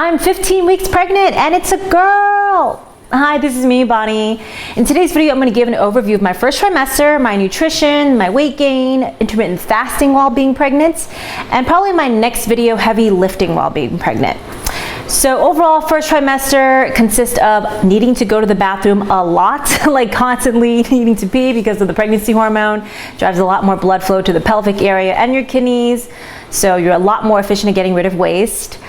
I'm 15 weeks pregnant and it's a girl. Hi, this is me, Bonnie. In today's video, I'm going to give an overview of my first trimester, my nutrition, my weight gain, intermittent fasting while being pregnant, and probably my next video, heavy lifting while being pregnant. So overall, first trimester consists of needing to go to the bathroom a lot, like constantly needing to pee because of the pregnancy hormone. Drives a lot more blood flow to the pelvic area and your kidneys. So you're a lot more efficient at getting rid of waste.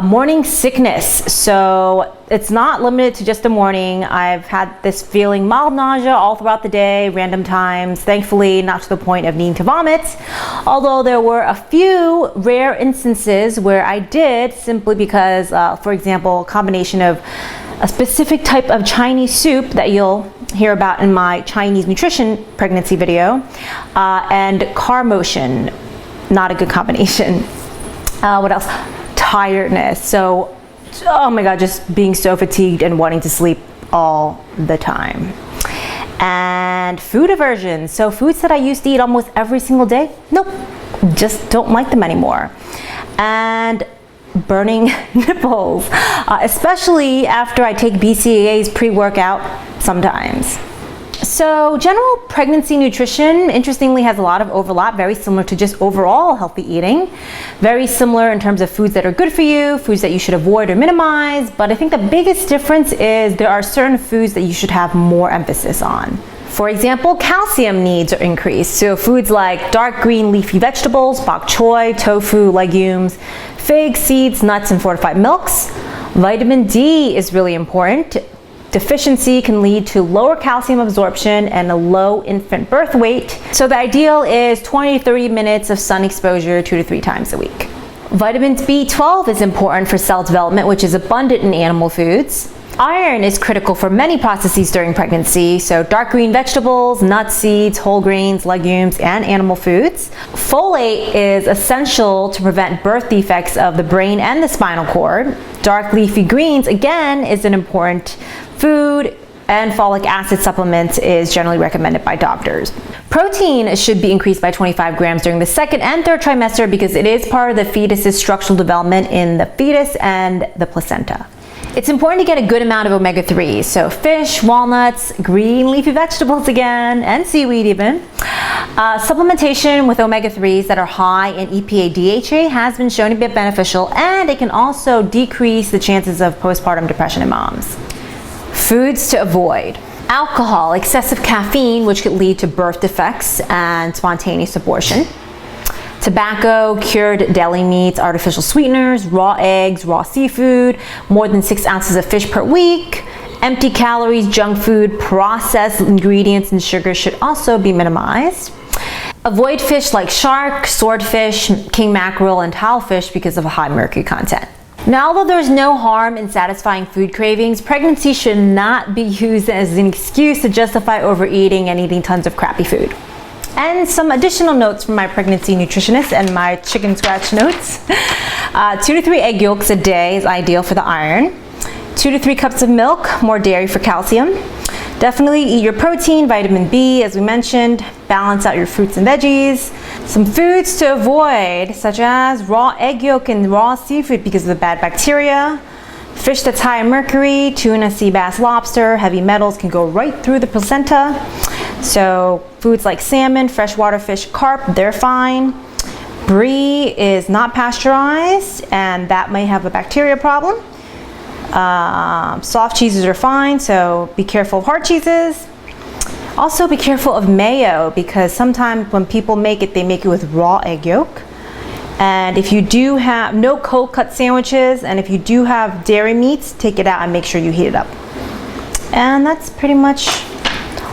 Morning sickness. So it's not limited to just the morning. I've had this feeling mild nausea all throughout the day, random times. Thankfully, not to the point of needing to vomit. Although there were a few rare instances where I did, simply because, for example, a combination of a specific type of Chinese soup that you'll hear about in my Chinese nutrition pregnancy video, and car motion. Not a good combination. What else? Tiredness. So, oh my God, just being so fatigued and wanting to sleep all the time. And food aversion. So foods that I used to eat almost every single day, nope, just don't like them anymore. And burning nipples, especially after I take BCAA's pre-workout sometimes. So general pregnancy nutrition, interestingly, has a lot of overlap, very similar to just overall healthy eating. Very similar in terms of foods that are good for you, foods that you should avoid or minimize. But I think the biggest difference is there are certain foods that you should have more emphasis on. For example, calcium needs are increased. So foods like dark green leafy vegetables, bok choy, tofu, legumes, figs, seeds, nuts, and fortified milks. Vitamin D is really important. Deficiency can lead to lower calcium absorption and a low infant birth weight. So the ideal is 20 to 30 minutes of sun exposure 2 to 3 times a week. Vitamin B12 is important for cell development, which is abundant in animal foods. Iron is critical for many processes during pregnancy, so dark green vegetables, nuts, seeds, whole grains, legumes, and animal foods. Folate is essential to prevent birth defects of the brain and the spinal cord. Dark leafy greens, again, is an important food, and folic acid supplements is generally recommended by doctors. Protein should be increased by 25 grams during the second and third trimester because it is part of the fetus's structural development in the fetus and the placenta. It's important to get a good amount of omega-3s, so fish, walnuts, green leafy vegetables again, and seaweed even. Supplementation with omega-3s that are high in EPA-DHA has been shown to be beneficial, and it can also decrease the chances of postpartum depression in moms. Foods to avoid. Alcohol, excessive caffeine, which could lead to birth defects and spontaneous abortion. Tobacco, cured deli meats, artificial sweeteners, raw eggs, raw seafood, more than 6 ounces of fish per week. Empty calories, junk food, processed ingredients, and sugar should also be minimized. Avoid fish like shark, swordfish, king mackerel, and tilefish because of a high mercury content. Now, although there's no harm in satisfying food cravings, pregnancy should not be used as an excuse to justify overeating and eating tons of crappy food. And some additional notes from my pregnancy nutritionist and my chicken scratch notes. 2 to 3 egg yolks a day is ideal for the iron. 2 to 3 cups of milk, more dairy for calcium. Definitely eat your protein, vitamin B, as we mentioned. Balance out your fruits and veggies. Some foods to avoid, such as raw egg yolk and raw seafood because of the bad bacteria. Fish that's high in mercury, tuna, sea bass, lobster, heavy metals can go right through the placenta. So foods like salmon, freshwater fish, carp, they're fine. Brie is not pasteurized, and that may have a bacteria problem. Soft cheeses are fine, so be careful of hard cheeses. Also be careful of mayo because sometimes when people make it, they make it with raw egg yolk. And if you do have no cold cut sandwiches, and if you do have dairy meats, take it out and make sure you heat it up. And that's pretty much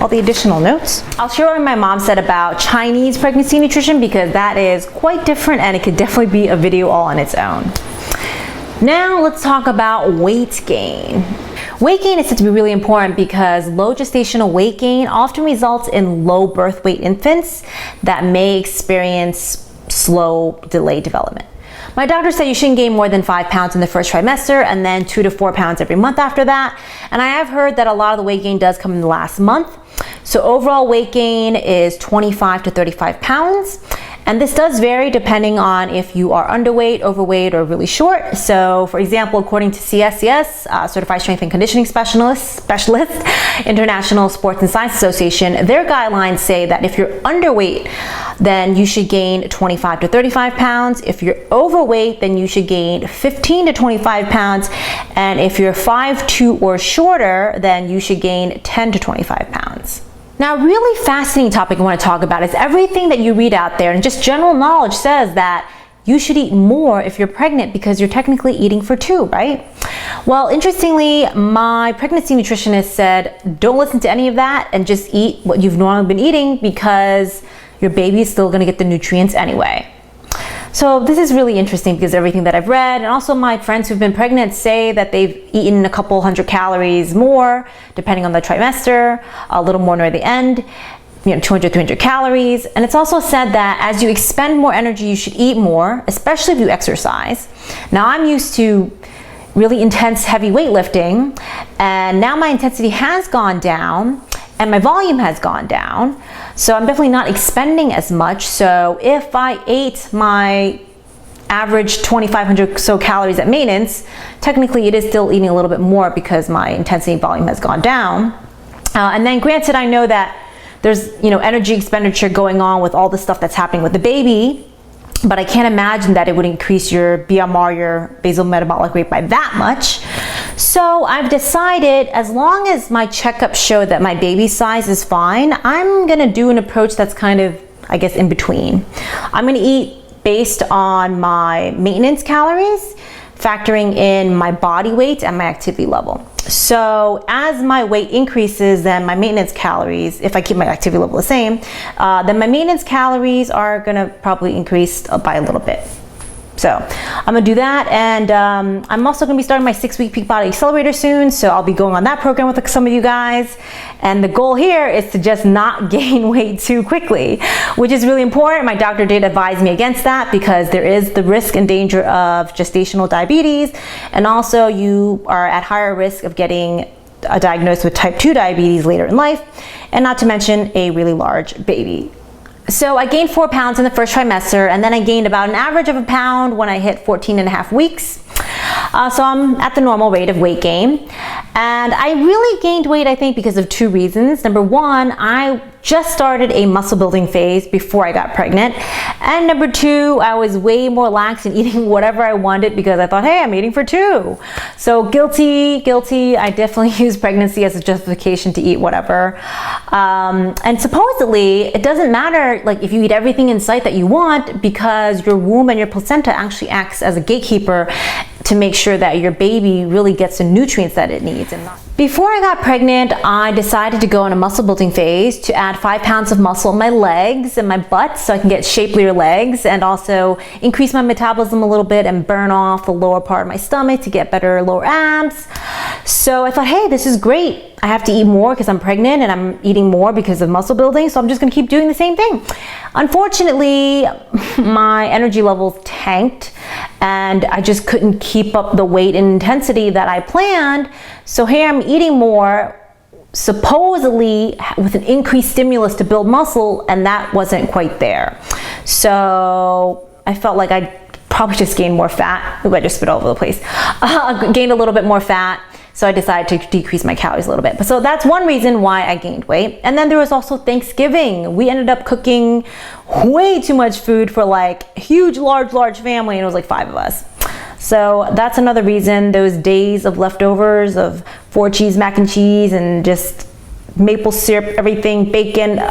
all the additional notes. I'll share what my mom said about Chinese pregnancy nutrition because that is quite different and it could definitely be a video all on its own. Now let's talk about weight gain. Weight gain is said to be really important because low gestational weight gain often results in low birth weight infants that may experience slow, delayed development. My doctor said you shouldn't gain more than 5 pounds in the first trimester and then 2 to 4 pounds every month after that. And I have heard that a lot of the weight gain does come in the last month. So overall weight gain is 25 to 35 pounds. And this does vary depending on if you are underweight, overweight, or really short. So for example, according to CSCS, Certified Strength and Conditioning Specialist, International Sports and Science Association, their guidelines say that if you're underweight, then you should gain 25 to 35 pounds. If you're overweight, then you should gain 15 to 25 pounds. And if you're 5'2" or shorter, then you should gain 10 to 25 pounds. Now, a really fascinating topic I want to talk about is everything that you read out there, and just general knowledge says that you should eat more if you're pregnant because you're technically eating for two, right? Well, interestingly, my pregnancy nutritionist said, don't listen to any of that and just eat what you've normally been eating because your baby is still going to get the nutrients anyway. So this is really interesting because everything that I've read, and also my friends who've been pregnant say that they've eaten a couple hundred calories more, depending on the trimester, a little more near the end, 200, 300 calories. And it's also said that as you expend more energy, you should eat more, especially if you exercise. Now, I'm used to really intense heavy weightlifting, and now my intensity has gone down and my volume has gone down. So I'm definitely not expending as much. So if I ate my average 2,500 or so calories at maintenance, technically it is still eating a little bit more because my intensity and volume has gone down. And then granted, I know that there's energy expenditure going on with all the stuff that's happening with the baby, but I can't imagine that it would increase your BMR, your basal metabolic rate, by that much. So I've decided, as long as my checkup showed that my baby size is fine, I'm gonna do an approach that's kind of, I guess, in between. I'm gonna eat based on my maintenance calories, factoring in my body weight and my activity level. So as my weight increases, then my maintenance calories, if I keep my activity level the same, then my maintenance calories are gonna probably increase by a little bit. So I'm gonna do that, and I'm also gonna be starting my 6-week Peak Body Accelerator soon, so I'll be going on that program with some of you guys. And the goal here is to just not gain weight too quickly, which is really important. My doctor did advise me against that because there is the risk and danger of gestational diabetes, and also you are at higher risk of getting diagnosed with type 2 diabetes later in life, and not to mention a really large baby. So I gained 4 pounds in the first trimester, and then I gained about an average of a pound when I hit 14.5 weeks. So I'm at the normal rate of weight gain. And I really gained weight, I think, because of 2 reasons. Number one, I just started a muscle building phase before I got pregnant. And number 2, I was way more lax in eating whatever I wanted because I thought, hey, I'm eating for 2. So guilty. I definitely used pregnancy as a justification to eat whatever. And supposedly, it doesn't matter like if you eat everything in sight that you want, because your womb and your placenta actually acts as a gatekeeper to make sure that your baby really gets the nutrients that it needs. And before I got pregnant, I decided to go on a muscle building phase to add 5 pounds of muscle in my legs and my butt so I can get shapelier legs, and also increase my metabolism a little bit and burn off the lower part of my stomach to get better lower abs. So I thought, hey, this is great. I have to eat more because I'm pregnant, and I'm eating more because of muscle building, so I'm just gonna keep doing the same thing. Unfortunately, my energy levels tanked, and I just couldn't keep up the weight and intensity that I planned. So here I'm eating more, supposedly with an increased stimulus to build muscle, and that wasn't quite there. So I felt like I probably just gained more fat. Ooh, I just spit all over the place. Gained a little bit more fat. So I decided to decrease my calories a little bit. But so that's one reason why I gained weight. And then there was also Thanksgiving. We ended up cooking way too much food for like a huge, large family, and it was like 5 of us. So that's another reason. Those days of leftovers of 4 cheese mac and cheese and just maple syrup, everything, bacon,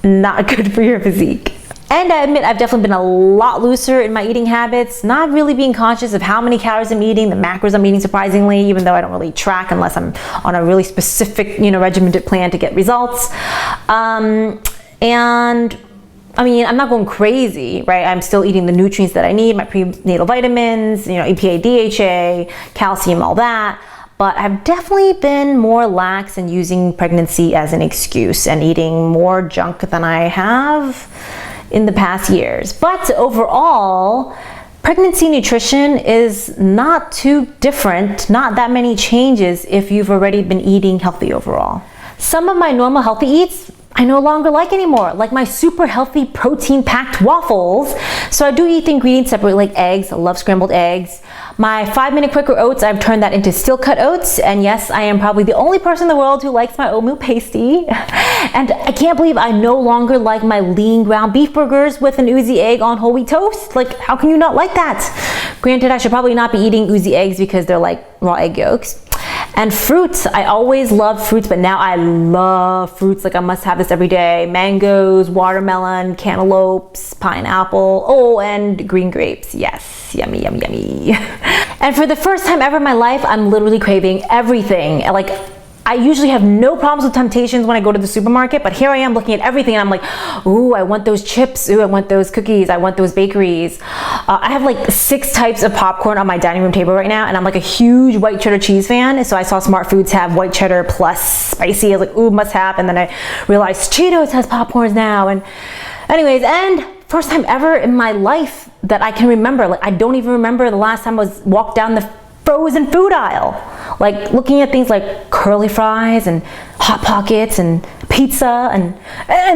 not good for your physique. And I admit I've definitely been a lot looser in my eating habits, not really being conscious of how many calories I'm eating, the macros I'm eating, surprisingly, even though I don't really track unless I'm on a really specific, regimented plan to get results. And I mean, I'm not going crazy, right? I'm still eating the nutrients that I need, my prenatal vitamins, EPA, DHA, calcium, all that. But I've definitely been more lax in using pregnancy as an excuse and eating more junk than I have in the past years. But overall, pregnancy nutrition is not too different, not that many changes if you've already been eating healthy overall. Some of my normal healthy eats I no longer like anymore, like my super healthy protein-packed waffles. So I do eat the ingredients separately, like eggs. I love scrambled eggs. My 5-minute Quaker oats, I've turned that into steel cut oats. And yes, I am probably the only person in the world who likes my oatmeal pasty. And I can't believe I no longer like my lean ground beef burgers with an Uzi egg on whole wheat toast. Like, how can you not like that? Granted, I should probably not be eating Uzi eggs because they're like raw egg yolks. And fruits, I always loved fruits, but now I love fruits. Like, I must have this every day. Mangoes, watermelon, cantaloupes, pineapple, oh, and green grapes. Yes, yummy, yummy, yummy. And for the first time ever in my life, I'm literally craving everything. Like, I usually have no problems with temptations when I go to the supermarket, but here I am looking at everything and I'm like, ooh, I want those chips. Ooh, I want those cookies. I want those bakeries. I have like 6 types of popcorn on my dining room table right now, and I'm like a huge white cheddar cheese fan. So I saw Smart Foods have white cheddar plus spicy. I was like, ooh, must have. And then I realized Cheetos has popcorns now. And anyways, and first time ever in my life that I can remember. Like, I don't even remember the last time I walked down the frozen food aisle. Like, looking at things like curly fries and Hot Pockets and pizza, and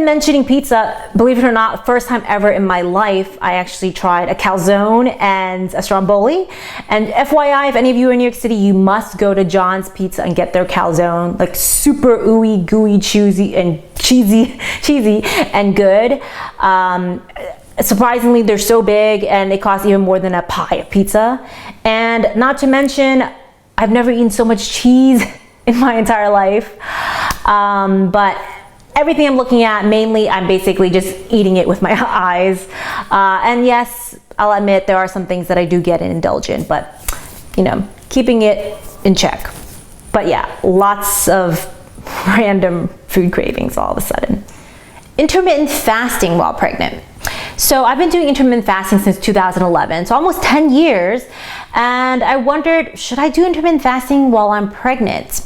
mentioning pizza, believe it or not, first time ever in my life, I actually tried a calzone and a stromboli. And FYI, if any of you are in New York City, you must go to John's Pizza and get their calzone. Like, super ooey gooey, cheesy and good. Surprisingly, they're so big and they cost even more than a pie of pizza. And not to mention, I've never eaten so much cheese in my entire life. But everything I'm looking at, mainly, I'm basically just eating it with my eyes. And yes, I'll admit there are some things that I do get and indulge in, but you know, keeping it in check. But yeah, lots of random food cravings all of a sudden. Intermittent fasting while pregnant. So I've been doing intermittent fasting since 2011, so almost 10 years. And I wondered, should I do intermittent fasting while I'm pregnant?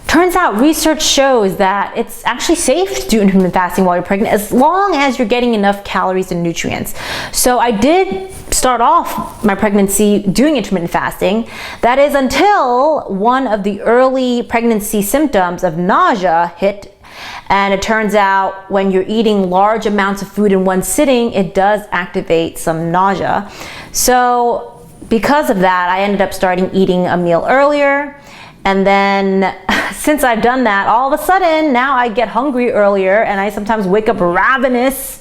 Turns out research shows that it's actually safe to do intermittent fasting while you're pregnant as long as you're getting enough calories and nutrients. So I did start off my pregnancy doing intermittent fasting. That is until one of the early pregnancy symptoms of nausea hit. And it turns out when you're eating large amounts of food in one sitting, it does activate some nausea. So because of that, I ended up starting eating a meal earlier. And then since I've done that, all of a sudden now I get hungry earlier and I sometimes wake up ravenous.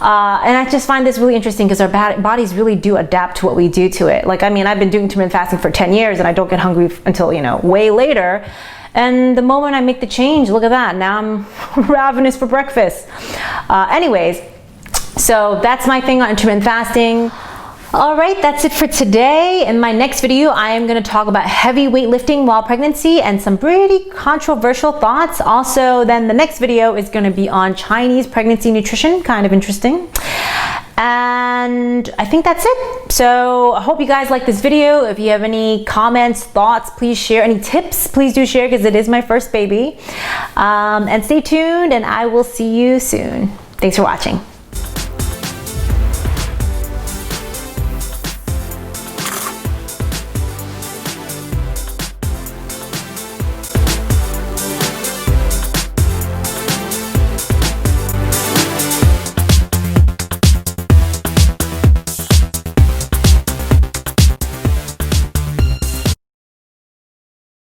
And I just find this really interesting because our bodies really do adapt to what we do to it. Like, I mean, I've been doing intermittent fasting for 10 years and I don't get hungry until, you know, way later. And the moment I make the change, look at that, now I'm ravenous for breakfast. Anyways, so that's my thing on intermittent fasting. All right, that's it for today. In my next video, I am going to talk about heavy weightlifting while pregnancy and some pretty controversial thoughts. Also, then the next video is going to be on Chinese pregnancy nutrition, kind of interesting. And I think that's it. So I hope you guys like this video. If you have any comments, thoughts, please share. Any tips, please do share because it is my first baby. And stay tuned and I will see you soon. Thanks for watching.